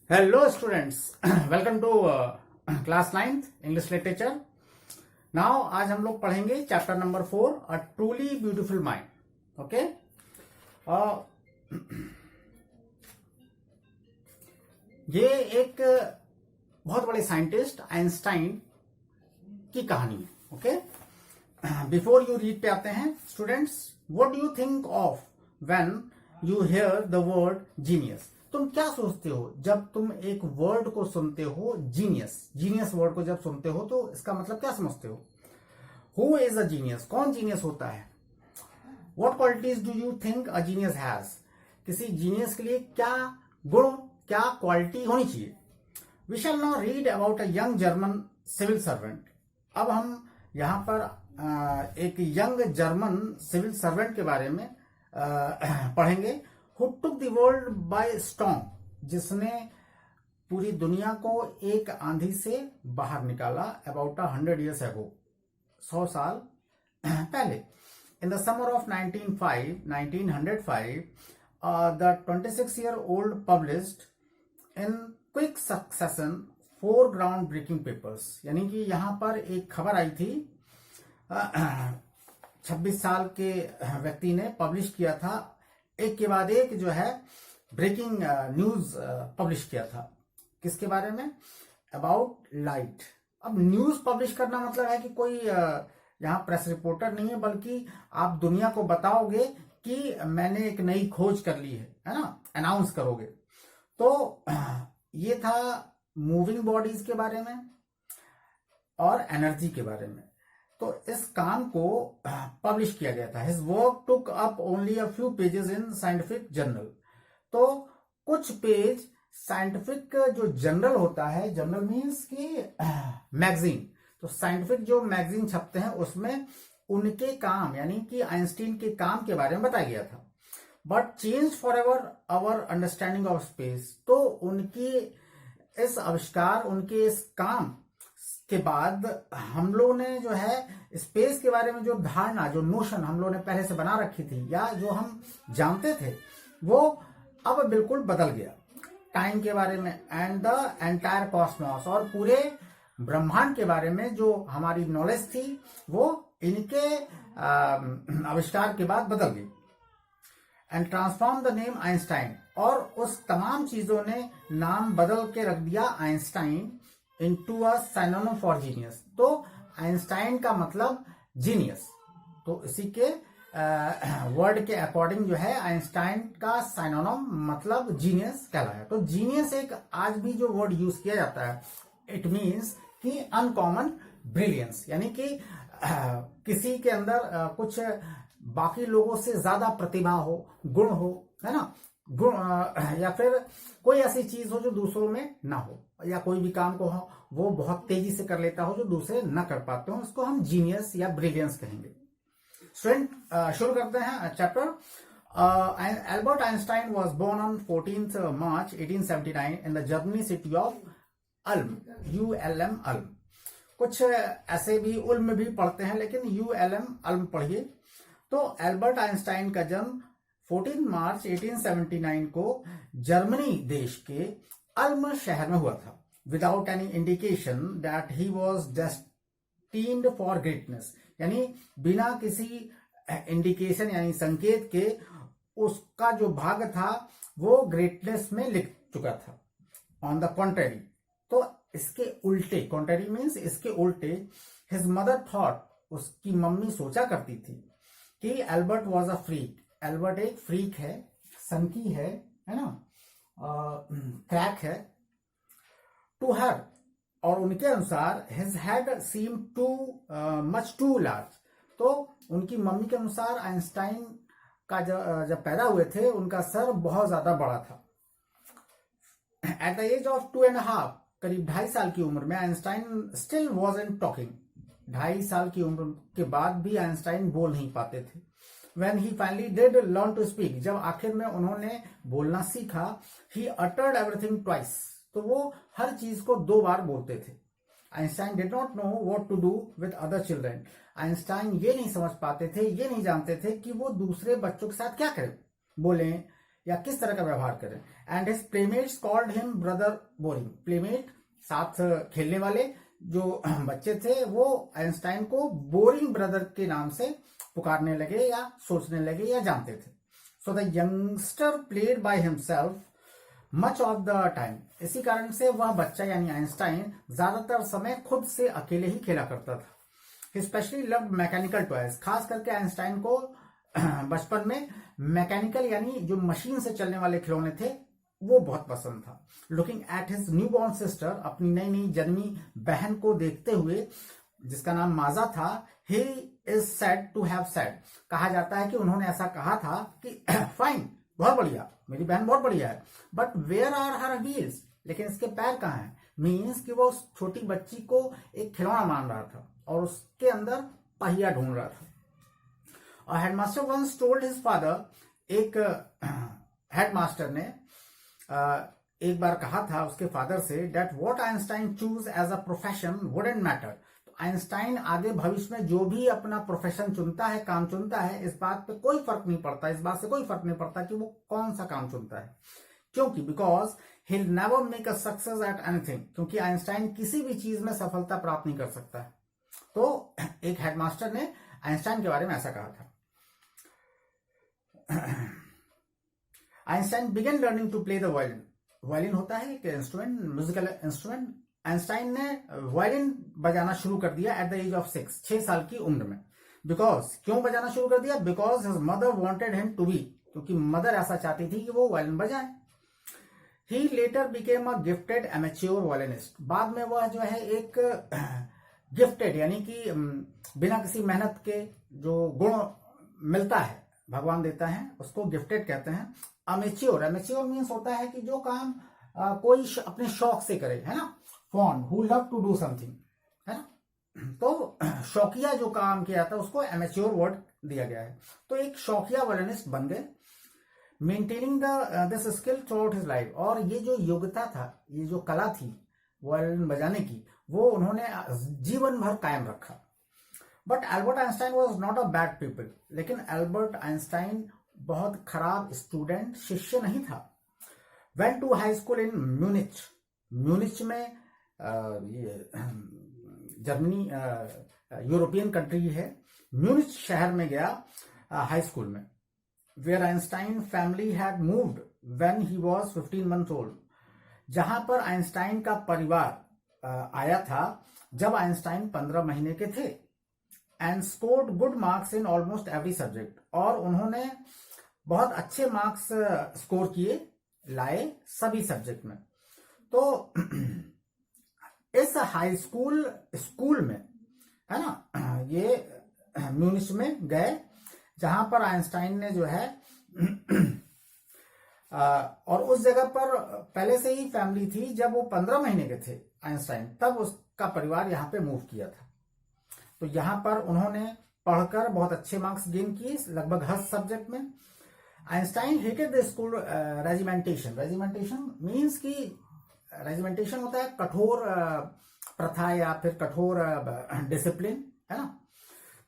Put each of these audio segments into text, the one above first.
Hello students, welcome to class 9th English literature. Now आज हम लोग पढ़ेंगे chapter number 4 a truly beautiful mind. Okay, ये एक बहुत बड़े साइंटिस्ट आइंस्टाइन की कहानी है. ओके, बिफोर यू रीड पे आते हैं students, what do you think of when you here the word genius? तुम क्या सोचते हो जब तुम एक वर्ड को सुनते हो जीनियस? जीनियस वर्ड को जब सुनते हो तो इसका मतलब क्या समझते हो? Who is a genius? कौन जीनियस होता है? What qualities do you think a genius has? किसी जीनियस के लिए क्या गुण, क्या क्वालिटी होनी चाहिए? We shall now read about a young German civil servant. अब हम यहां पर एक यंग जर्मन सिविल सर्वेंट के बारे में पढ़ेंगे. Who took the world by storm? जिसने पूरी दुनिया को एक आंधी से बाहर निकाला. About 100 years ago, 100 साल पहले. In the summer of 1905, the 26-year-old published in quick succession 4 groundbreaking papers. यानी कि यहां पर एक खबर आई थी. 26 साल के व्यक्ति ने पब्लिश किया था, एक के बाद एक जो है ब्रेकिंग न्यूज पब्लिश किया था. किसके बारे में? About light. अब न्यूज पब्लिश करना मतलब है कि कोई यहाँ प्रेस रिपोर्टर नहीं है, बल्कि आप दुनिया को बताओगे कि मैंने एक नई खोज कर ली है ना, अनाउंस करोगे. तो ये था मूविंग बॉडीज के बारे में और एनर्जी के बारे में. तो इस काम को पब्लिश किया गया था. His work took up only a few pages in scientific journal. तो कुछ पेज साइंटिफिक जो जर्नल होता है, जर्नल मीन्स कि मैगजीन, तो साइंटिफिक जो मैगजीन छपते हैं उसमें उनके काम यानी कि आइंस्टीन के काम के बारे में बताया गया था. But change forever our understanding of space. तो उनकी इस आविष्कार, उनके इस काम के बाद हम लोगों ने जो है स्पेस के बारे में जो धारणा, जो नोशन हम लोगों ने पहले से बना रखी थी या जो हम जानते थे, वो अब बिल्कुल बदल गया. टाइम के बारे में एंड द एंटायर कॉस्मॉस, और पूरे ब्रह्मांड के बारे में जो हमारी नॉलेज थी वो इनके आविष्कार के बाद बदल गई. And transform the name Einstein, और उस तमाम चीजों ने नाम बदल के रख दिया Einstein into a synonym for genius. तो आइंस्टाइन का मतलब जीनियस. तो इसी के वर्ड के अकॉर्डिंग जो है आइंस्टाइन का साइनोनिम मतलब जीनियस कहलाया. तो जीनियस एक आज भी जो वर्ड यूज किया जाता है, इट मीन्स कि अनकॉमन ब्रिलियंस, यानी कि किसी के अंदर कुछ बाकी लोगों से ज्यादा प्रतिभा हो, गुण हो, है ना, गुण, या फिर कोई ऐसी चीज हो जो दूसरों में ना हो, या कोई भी काम को हो वो बहुत तेजी से कर लेता हो जो दूसरे ना कर पाते हो, उसको हम जीनियस या ब्रिलियंस कहेंगे. स्टूडेंट, शुरू करते हैं chapter. Albert Einstein was born on 14th March 1879 in the Germany city of Ulm, ULM Ulm. कुछ ऐसे भी उल्म भी पढ़ते हैं, लेकिन ULM अल्म पढ़िए. तो एल्बर्ट आइंस्टाइन का जन्म 14 मार्च 1879 को जर्मनी देश के अल्म शहर में हुआ था. Without any indication that he was destined for greatness, यानी बिना किसी इंडिकेशन यानी संकेत के उसका जो भाग्य था वो ग्रेटनेस में लिख चुका था. ऑन द कॉन्ट्रेरी, तो इसके उल्टे, कॉन्ट्रेरी मीन्स इसके उल्टे, हिज मदर थॉट, उसकी मम्मी सोचा करती थी कि Albert was a freak. Albert एक फ्रीक है, सनकी है ना, क्रैक है. टू हर, और उनके अनुसार his head seem too much too large. तो उनकी मम्मी के अनुसार आइंस्टाइन का जब पैदा हुए थे उनका सर बहुत ज्यादा बड़ा था. एट द एज ऑफ 2.5, करीब 2.5 साल की उम्र में आइंस्टाइन स्टिल वॉजंट टॉकिंग. 2.5 साल की उम्र के बाद भी आइंस्टाइन बोल नहीं पाते थे. When he finally did learn to speak, जब आखिर में उन्होंने बोलना सीखा, he uttered everything twice. तो वो हर चीज को 2 बार बोलते थे. Einstein did not know what to do with other children. Einstein ये नहीं समझ पाते थे, ये नहीं जानते थे कि वो दूसरे बच्चों के साथ क्या करें, बोलें या किस तरह का व्यवहार करें। And his playmates called him brother boring. Playmate साथ खेलने वाले जो बच्चे थे वो आइंस्टाइन को बोरिंग ब्रदर के नाम से पुकारने लगे या सोचने लगे या जानते थे। So the youngster played by himself much of the time. इसी कारण से वह बच्चा यानी आइंस्टाइन ज्यादातर समय खुद से अकेले ही खेला करता था। ही स्पेशली लव्ड मैकेनिकल टॉयज। खास करके आइंस्टाइन को बचपन में मैकेनिकल यानी जो मशीन से चलने वाले खिलौने थे वो बहुत पसंद था। Looking at his new born sister, अपनी नई नई जन्मी बहन को देखते हुए जिसका नाम माजा था, he is said to have said, कहा जाता है कि उन्होंने ऐसा कहा था कि फाइन, बहुत बढ़िया, मेरी बहन बहुत बढ़िया है, but where are her wheels, लेकिन इसके पैर कहाँ हैं। मीन्स कि वो उस छोटी बच्ची को एक खिलौना मान रहा था और उसके अंदर पहिया ढूंढ रहा था। और headmaster once told his father, एक हेडमास्टर ने एक बार कहा था उसके फादर से, that what Einstein chose as a profession wouldn't matter. तो आइंस्टाइन आगे भविष्य में जो भी अपना प्रोफेशन चुनता है, काम चुनता है, इस बात पे कोई फर्क नहीं पड़ता, इस बात से कोई फर्क नहीं पड़ता कि वो कौन सा काम चुनता है। क्योंकि because he never make a success at anything, क्योंकि आइंस्टाइन किसी भी चीज में सफलता प्राप्त नहीं कर सकता है। तो एक हेडमास्टर ने आइंस्टाइन के बारे में ऐसा कहा था। Einstein began learning to play the violin. Violin होता है एक इंस्ट्रूमेंट, म्यूजिकल इंस्ट्रूमेंट। आइंस्टाइन ने वायलिन बजाना शुरू कर दिया एट द एज ऑफ 6 साल की उम्र में। बिकॉज, क्यों बजाना शुरू कर दिया? Because his mother wanted him to be, क्योंकि मदर ऐसा चाहती थी कि वो वायलिन बजाए। He later became a gifted amateur violinist. बाद में वह जो है एक गिफ्टेड यानी कि बिना किसी मेहनत के जो गुण मिलता है, भगवान देता है, उसको गिफ्टेड कहते हैं। अमेच्योर, अमेच्योर मीन्स होता है कि जो काम कोई अपने शौक से करे, है ना। फॉन, who love to do something, है ना। तो शौकिया जो काम किया था उसको एमेच्योर वर्ड दिया गया है। तो एक शौकिया वायलिनिस्ट बन गए। Maintaining this skill through out his life. और ये जो योग्यता था, ये जो कला थी वायलिन बजाने की, वो उन्होंने जीवन भर कायम रखा। But Albert Einstein was not a bad people. लेकिन एल्बर्ट आइंस्टाइन बहुत खराब स्टूडेंट, शिष्य नहीं था। Went to high school in Munich. Munich में ये जर्मनी यूरोपियन कंट्री है। म्यूनिच शहर में गया हाई स्कूल में। Where Einstein family had moved when he was 15 month old. जहां पर आइंस्टाइन का परिवार आया था जब आइंस्टाइन 15 महीने के थे। And scored good marks in almost every subject. और उन्होंने बहुत अच्छे मार्क्स स्कोर किए, लाए सभी सब्जेक्ट में। तो इस हाई स्कूल में, है ना, ये म्यूनिच में गए जहां पर आइंस्टाइन ने जो है और उस जगह पर पहले से ही फैमिली थी। जब वो 15 महीने के थे आइंस्टाइन, तब उसका परिवार यहाँ पे मूव किया था। तो यहाँ पर उन्होंने पढ़कर बहुत अच्छे मार्क्स गेन किए, लगभग हर सब्जेक्ट में। Einstein hated the school regimentation. Regimentation means कि रेजिमेंटेशन होता है कठोर प्रथा या फिर कठोर डिसिप्लिन, है ना।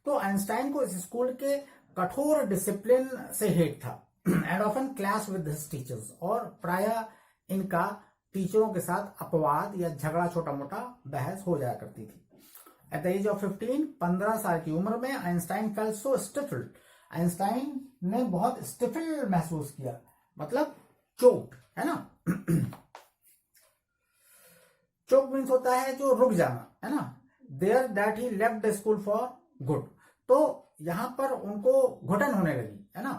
तो आइंस्टाइन को इस स्कूल के कठोर डिसिप्लिन से हेट था। And often clash with his teachers. और प्रायः इनका टीचरों के साथ अपवाद या झगड़ा, छोटा मोटा बहस हो जाया करती थी। एट द एज ऑफ 15 साल की उम्र में आइंस्टाइन फेल्ट सो स्टिफल्ड। आइंस्टाइन ने बहुत स्टिफल महसूस किया, मतलब चोट, है ना। चोक मीन्स होता है जो रुक जाना, है ना। There that he left the school for good. तो यहां पर उनको घुटन होने लगी, है ना,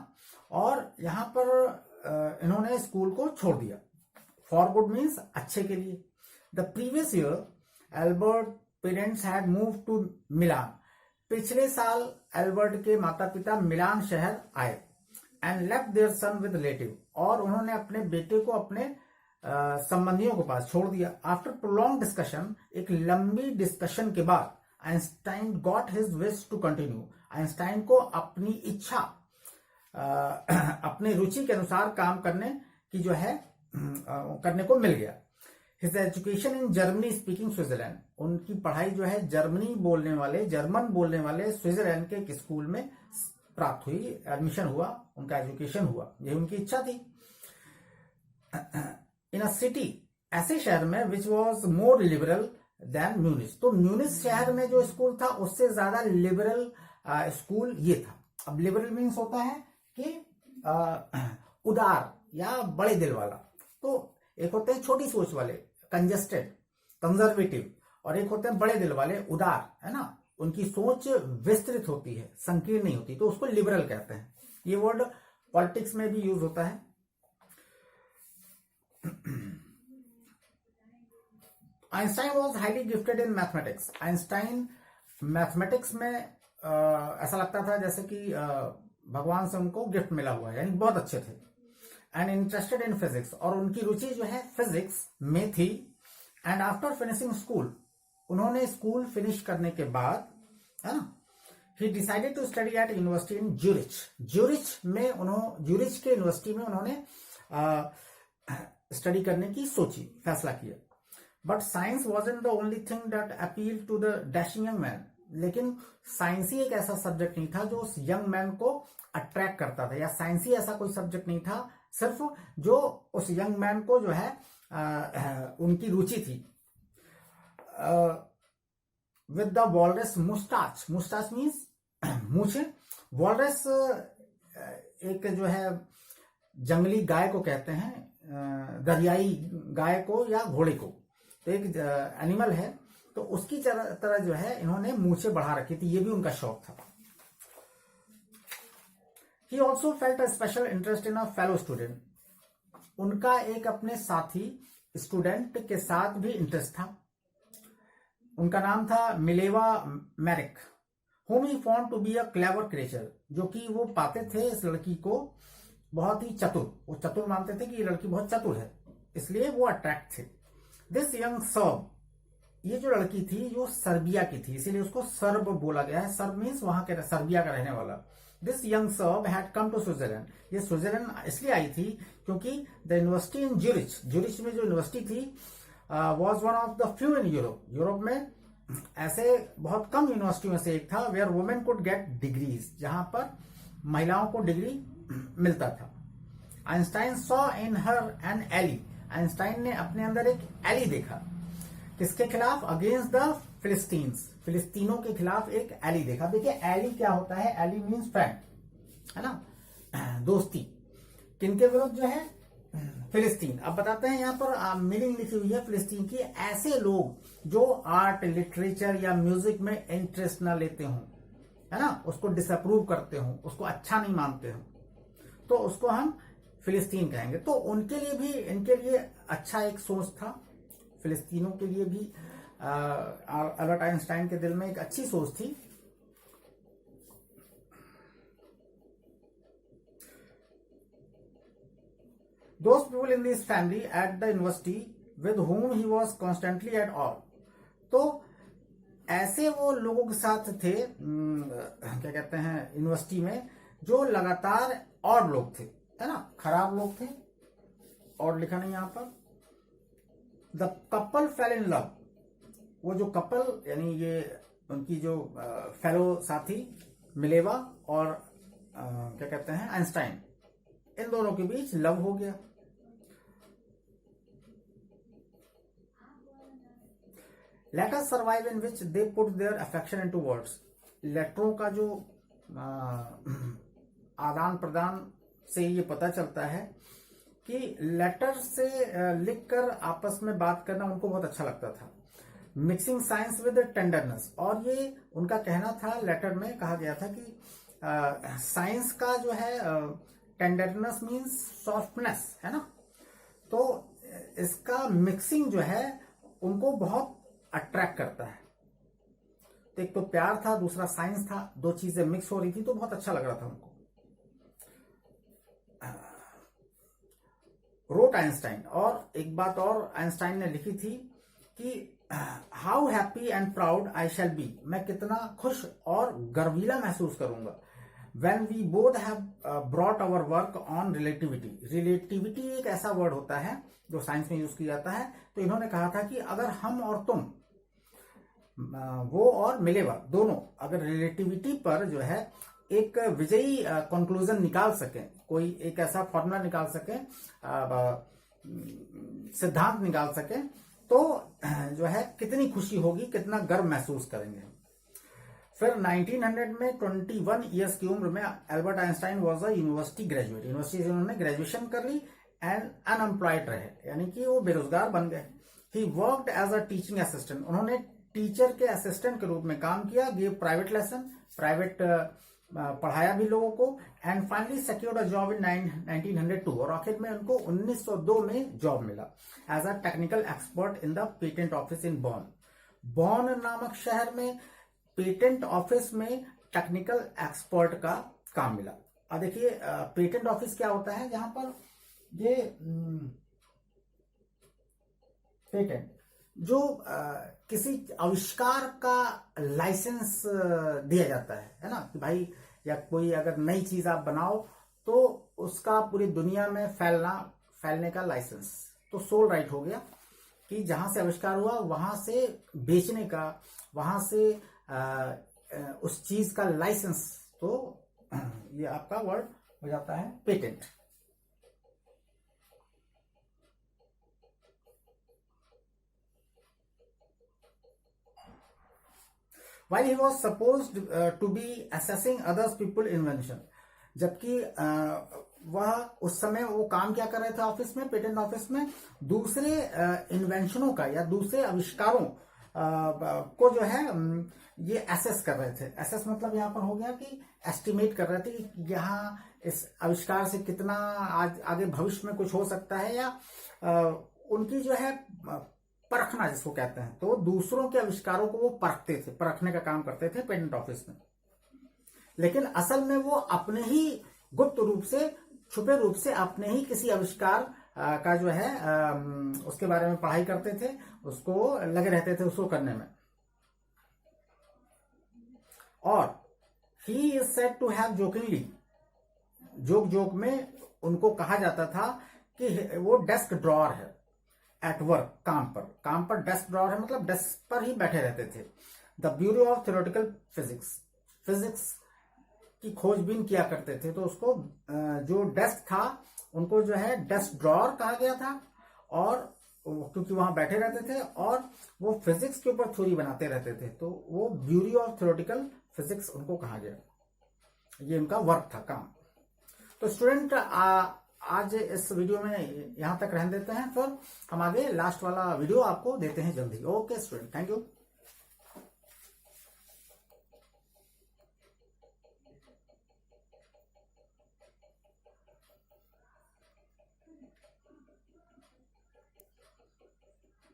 और यहां पर इन्होंने स्कूल को छोड़ दिया। फॉर गुड मीन्स अच्छे के लिए। The previous year Albert parents had move to Milan. पिछले साल एल्बर्ट के माता पिता मिलान शहर आए। And left their son with relative. और उन्होंने अपने बेटे को अपने संबंधियों के पास छोड़ दिया। आफ्टर प्रोलॉन्ग डिस्कशन, एक लंबी डिस्कशन के बाद, Einstein got his wish to continue. Einstein को अपनी इच्छा, अपने रुचि के अनुसार काम करने की जो है करने को मिल गया। His education in Germany speaking Switzerland. उनकी पढ़ाई जो है जर्मन बोलने वाले स्विट्जरलैंड के एक स्कूल में प्राप्त हुई, एडमिशन हुआ, उनका एजुकेशन हुआ, यही उनकी इच्छा थी। इन अ सिटी, ऐसे शहर में which was more liberal than Munich. तो म्यूनिस शहर में जो स्कूल था उससे ज्यादा लिबरल स्कूल ये था। अब लिबरल मीन्स होता है कि उदार या बड़े दिल वाला। तो एक होते हैं छोटी सोच वाले, कंजस्टेड, कंजर्वेटिव, और एक होते हैं बड़े दिल वाले, उदार, है ना, उनकी सोच विस्तृत होती है, संकीर्ण नहीं होती, तो उसको लिबरल कहते हैं। ये वर्ड पॉलिटिक्स में भी यूज होता है। Einstein was highly gifted in mathematics. Einstein mathematics में ऐसा लगता था जैसे कि भगवान से उनको गिफ्ट मिला हुआ है, यानी बहुत अच्छे थे। एंड इंटरेस्टेड इन फिजिक्स, और उनकी रुचि जो है फिजिक्स में थी। एंड आफ्टर फिनिशिंग स्कूल, उन्होंने स्कूल फिनिश करने के बाद, है ना, he decided to study at university in Zurich. Zurich के यूनिवर्सिटी में उन्होंने स्टडी करने की सोची, फैसला किया। But science wasn't the only thing that appeal to the dashing young man. लेकिन साइंस ही एक ऐसा सब्जेक्ट नहीं था जो उस यंग मैन को अट्रैक्ट करता था, या साइंस ही ऐसा कोई सब्जेक्ट नहीं था सिर्फ जो उस यंग मैन को जो है उनकी रुचि थी। With the walrus moustache, moustache means मूछे। वॉलरस एक जो है जंगली गाय को कहते हैं, दरियाई गाय को या घोड़े को, तो एक एनिमल है, तो उसकी तरह जो है इन्होंने मूछे बढ़ा रखी थी, ये भी उनका शौक था। He also felt a special interest in a fellow student. उनका एक अपने साथी स्टूडेंट के साथ भी इंटरेस्ट था। उनका नाम था Mileva Maric, whom he found to be a clever creature, जो कि वो पाते थे इस लड़की को बहुत ही चतुर, वो चतुर मानते थे कि ये लड़की बहुत चतुर है, इसलिए वो अट्रैक्ट थे। दिस यंग सर्ब, ये जो लड़की थी जो सर्बिया की थी, इसीलिए उसको सर्ब बोला गया है। सर्ब मीन्स वहां के सर्बिया का रहने वाला। This young Serb had come to Switzerland, ये स्विट्जरलैंड इसलिए आई थी क्योंकि the university in Zurich, Zurich में जो यूनिवर्सिटी थी was one of the few in Europe, Europe में ऐसे बहुत कम यूनिवर्सिटियों में से एक था, where women could get degrees, जहां पर महिलाओं को डिग्री मिलता था। Einstein saw in her an ally, Einstein ने अपने अंदर एक एली देखा, किसके खिलाफ? अगेंस्ट द फिलिस्तीन्स, फिलिस्तीनों के खिलाफ एक एली देखा। देखिए एली क्या होता है, एली मीन्स फ्रेंड, है ना, दोस्ती। किनके विरुद्ध जो है? फिलिस्तीन। अब बताते हैं यहाँ पर मीनिंग लिखी हुई है फिलिस्तीन की, ऐसे लोग जो आर्ट, लिटरेचर या म्यूजिक में इंटरेस्ट ना लेते हों, है ना, उसको डिसअप्रूव करते हो, उसको अच्छा नहीं मानते हो, तो उसको हम फिलिस्तीन कहेंगे। तो उनके लिए भी, इनके लिए अच्छा एक सोच था, फिलिस्तीनों के लिए भी अल्बर्ट आइंस्टाइन के दिल में एक अच्छी सोच थी। Those people in this family at the university with whom he was constantly at all, तो ऐसे वो लोगों के साथ थे, क्या कहते हैं, यूनिवर्सिटी में, जो लगातार और लोग थे, है ना, खराब लोग थे, और लिखा नहीं यहां पर। The couple fail in love, वो जो कपल यानी ये उनकी जो फेलो साथी मिलेवा और क्या कहते हैं आइंस्टाइन, इन दोनों के बीच लव हो गया। Letters survive in which they put their affection into words, लेटरों का जो आदान प्रदान से ये पता चलता है कि लेटर से लिखकर आपस में बात करना उनको बहुत अच्छा लगता था। मिक्सिंग साइंस विद टेंडरनेस, और ये उनका कहना था, लेटर में कहा गया था कि साइंस का जो है टेंडरनेस मीन्स सॉफ्टनेस, है ना, तो इसका मिक्सिंग जो है उनको बहुत अट्रैक्ट करता है। तो एक तो प्यार था, दूसरा साइंस था, दो चीजें मिक्स हो रही थी, तो बहुत अच्छा लग रहा था उनको। रोट आइंस्टाइन, और एक बात और आइंस्टाइन ने लिखी थी कि how happy and proud I shall be, मैं कितना खुश और गर्वीला महसूस करूंगा, when we both have brought our work on relativity. Relativity एक ऐसा वर्ड होता है जो साइंस में यूज किया जाता है, तो इन्होंने कहा था कि अगर हम और तुम, वो और मिलेवा दोनों, अगर रिलेटिविटी पर जो है एक विजयी कंक्लूजन निकाल सकें, कोई एक ऐसा फॉर्मूला निकाल सकें सिद्धांत निकाल सके तो जो है कितनी खुशी होगी, कितना गर्व महसूस करेंगे। फिर 1900 में 21 ईयर्स की उम्र में Albert Einstein was a university graduate, university से उन्होंने ग्रेजुएशन कर ली एंड अनएम्प्लॉयड रहे, यानी कि वो बेरोजगार बन गए। He worked as a teaching assistant, उन्होंने टीचर के असिस्टेंट के रूप में काम किया, गिव प्राइवेट लेसन, प्राइवेट पढ़ाया भी लोगों को, and finally secured a job in 1902, और आखिर में उनको 1902 में जॉब मिला as a technical expert in the patent office in Bonn. Bonn नामक शहर में पेटेंट ऑफिस में टेक्निकल एक्सपर्ट का काम मिला। अब देखिए पेटेंट ऑफिस क्या होता है, जहां पर ये पेटेंट जो किसी आविष्कार का लाइसेंस दिया जाता है ना, कि भाई या कोई अगर नई चीज आप बनाओ तो उसका पूरी दुनिया में फैलने का लाइसेंस, तो सोल राइट हो गया कि जहां से आविष्कार हुआ वहां से बेचने का, वहां से उस चीज का लाइसेंस, तो ये आपका वर्ड हो जाता है patent. While he was supposed to be assessing others people invention, जबकि वह उस समय वो काम क्या कर रहे थे ऑफिस में, पेटेंट ऑफिस में, दूसरे इन्वेंशनों का या दूसरे आविष्कारों को जो है ये एसेस कर रहे थे। एसेस मतलब यहाँ पर हो गया कि एस्टिमेट कर रहे थे कि यहाँ इस आविष्कार से कितना आगे भविष्य में कुछ हो सकता है, या उनकी जो है परखना जिसको कहते हैं, तो दूसरों के आविष्कारों को वो परखते थे, परखने का काम करते थे पेटेंट ऑफिस में। लेकिन असल में वो अपने ही गुप्त रूप से, छुपे रूप से अपने ही किसी आविष्कार का जो है उसके बारे में पढ़ाई करते थे, उसको लगे रहते थे उसको करने में। और he is said to have jokingly, joke में उनको कहा जाता था कि वो डेस्क ड्रॉअर है एट वर्क, काम पर डेस्क ड्रॉअर है, मतलब डेस्क पर ही बैठे रहते थे। The bureau of theoretical physics की खोजबीन किया करते थे, तो उसको जो डेस्क था उनको जो है डेस्क ड्रॉअर कहा गया था, और क्योंकि वहां बैठे रहते थे और वो फिजिक्स के ऊपर थ्योरी बनाते रहते थे, तो वो ब्यूरो ऑफ थ्योरेटिकल फिजिक्स उनको कहा गया। ये उनका वर्क था, काम। तो स्टूडेंट आज इस वीडियो में यहां तक रहने देते हैं, फिर हम आगे लास्ट वाला वीडियो आपको देते हैं जल्दी। Okay student, thank you.